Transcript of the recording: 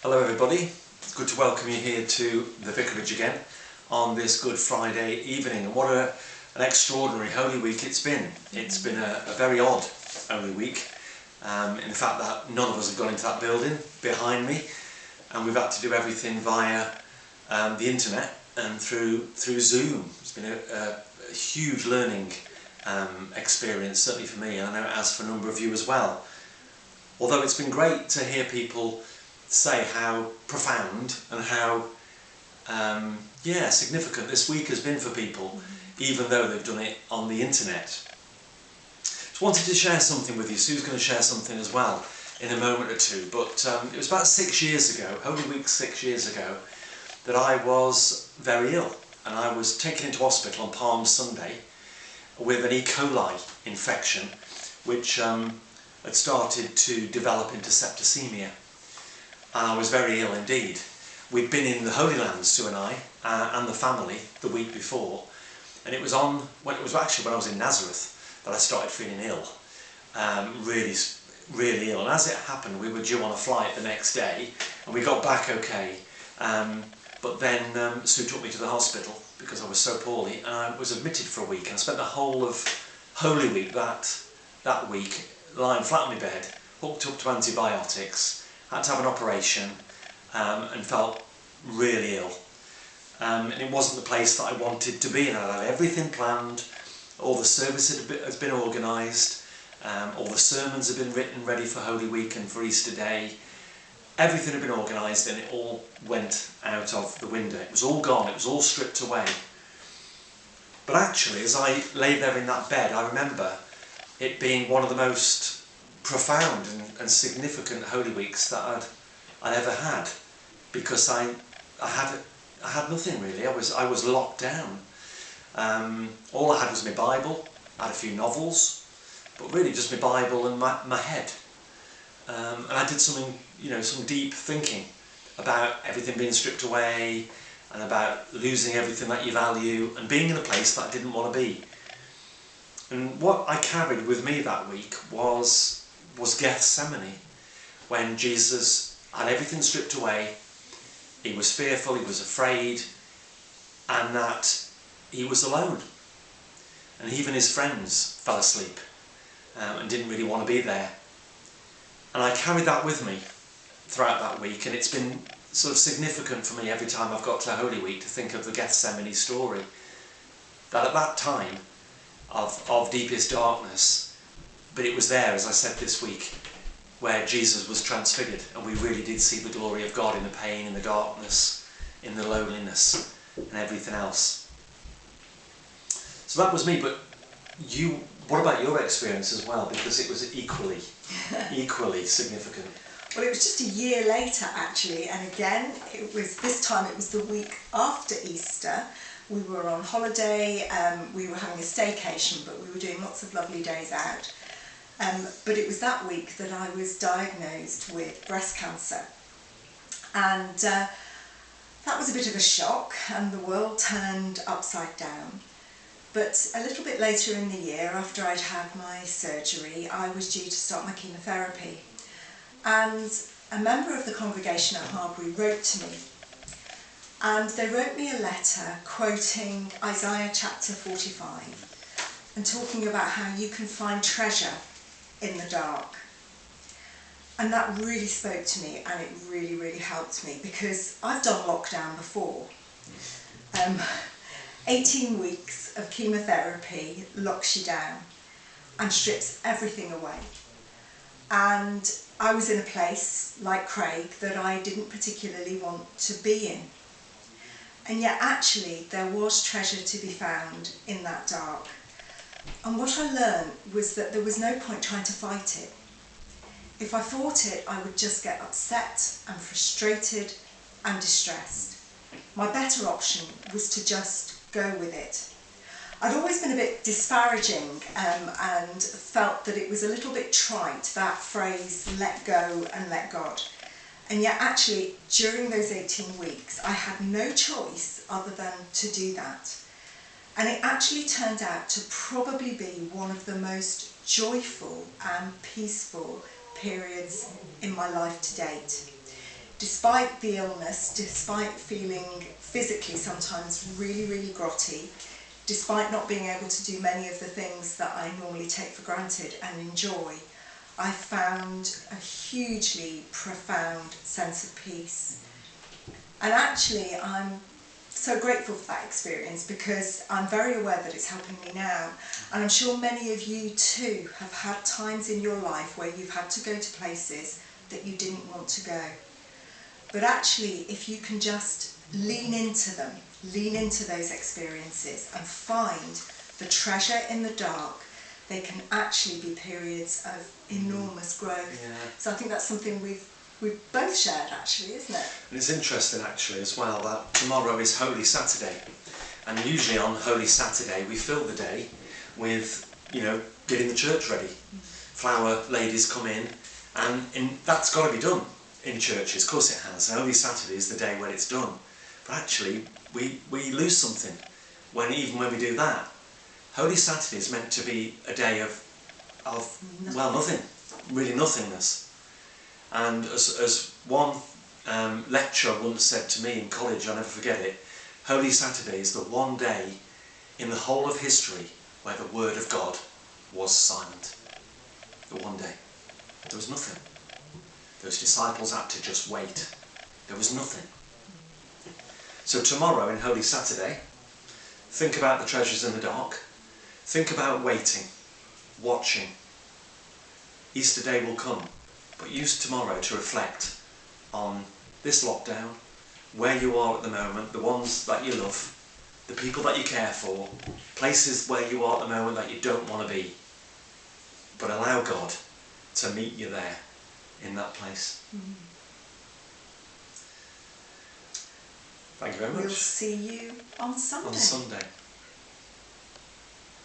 Hello everybody, it's good to welcome you here to the Vicarage again on this Good Friday evening, and what an extraordinary Holy Week it's been. It's been a very odd Holy Week, in the fact that none of us have gone into that building behind me, and we've had to do everything via the internet and through Zoom. It's been a huge learning experience, certainly for me, and I know it has for a number of you as well. Although it's been great to hear people say how profound and how significant this week has been for people, even though they've done it on the internet. Just wanted to share something with you. Sue's going to share something as well in a moment or two, but it was about 6 years ago, Holy Week 6 years ago, that I was very ill, and I was taken into hospital on Palm Sunday with an E. coli infection, which had started to develop into septicemia. And I was very ill indeed. We'd been in the Holy Land, Sue and I, and the family, the week before, and it was when I was in Nazareth that I started feeling ill, really ill. And as it happened, we were due on a flight the next day, and we got back okay. But then Sue took me to the hospital because I was so poorly, and I was admitted for a week. And I spent the whole of Holy Week that week lying flat on my bed, hooked up to antibiotics. Had to have an operation, and felt really ill. And it wasn't the place that I wanted to be in. I'd had everything planned, all the service has been organised, all the sermons had been written ready for Holy Week and for Easter Day. Everything had been organised, and it all went out of the window. It was all gone, it was all stripped away. But actually, as I lay there in that bed, I remember it being one of the most profound and significant Holy Weeks that I'd ever had, because I had nothing really. I was locked down. All I had was my Bible. I had a few novels, but really just my Bible and my head. And I did some deep thinking about everything being stripped away, and about losing everything that you value, and being in a place that I didn't want to be. And what I carried with me that week was Gethsemane, when Jesus had everything stripped away. He was fearful, he was afraid, and that he was alone. And even his friends fell asleep and didn't really want to be there. And I carried that with me throughout that week, and it's been sort of significant for me every time I've got to Holy Week to think of the Gethsemane story. That at that time of deepest darkness, but it was there, as I said this week, where Jesus was transfigured, and we really did see the glory of God in the pain, in the darkness, in the loneliness, and everything else. So that was me, but what about your experience as well? Because it was equally significant. Well, it was just a year later actually, and again, this time it was the week after Easter. We were on holiday, we were having a staycation, but we were doing lots of lovely days out. But it was that week that I was diagnosed with breast cancer, and that was a bit of a shock, and the world turned upside down. But a little bit later in the year, after I'd had my surgery, I was due to start my chemotherapy, and a member of the congregation at Harbury wrote to me, and they wrote me a letter quoting Isaiah chapter 45 and talking about how you can find treasure in the dark. And that really spoke to me, and it really helped me, because I've done lockdown before. 18 weeks of chemotherapy locks you down and strips everything away. And I was in a place like Craig that I didn't particularly want to be in. And yet actually there was treasure to be found in that dark. And what I learned was that there was no point trying to fight it. If I fought it, I would just get upset and frustrated and distressed. My better option was to just go with it. I'd always been a bit disparaging and felt that it was a little bit trite, that phrase, let go and let God. And yet actually, during those 18 weeks, I had no choice other than to do that. And it actually turned out to probably be one of the most joyful and peaceful periods in my life to date. despite the illness, despite feeling physically sometimes really, really grotty, despite not being able to do many of the things that I normally take for granted and enjoy, I found a hugely profound sense of peace. And actually, I'm so grateful for that experience because I'm very aware that it's helping me now. And I'm sure many of you too have had times in your life where you've had to go to places that you didn't want to go. But actually, if you can just lean into them, lean into those experiences and find the treasure in the dark, they can actually be periods of enormous growth. Yeah. So I think that's something we've both shared actually, isn't it? And it's interesting actually as well that tomorrow is Holy Saturday, and usually on Holy Saturday we fill the day with, getting the church ready. Flower ladies come in, and that's got to be done in churches, of course it has. Holy Saturday is the day when it's done. But actually we lose something even when we do that. Holy Saturday is meant to be a day of nothing, really nothingness. And as one lecturer once said to me in college, I'll never forget it, Holy Saturday is the one day in the whole of history where the Word of God was silent. The one day. There was nothing. Those disciples had to just wait. There was nothing. So tomorrow in Holy Saturday, think about the treasures in the dark. Think about waiting, watching. Easter Day will come. But use tomorrow to reflect on this lockdown, where you are at the moment, the ones that you love, the people that you care for, places where you are at the moment that you don't want to be. But allow God to meet you there, in that place. Thank you very much. We'll see you on Sunday. On Sunday.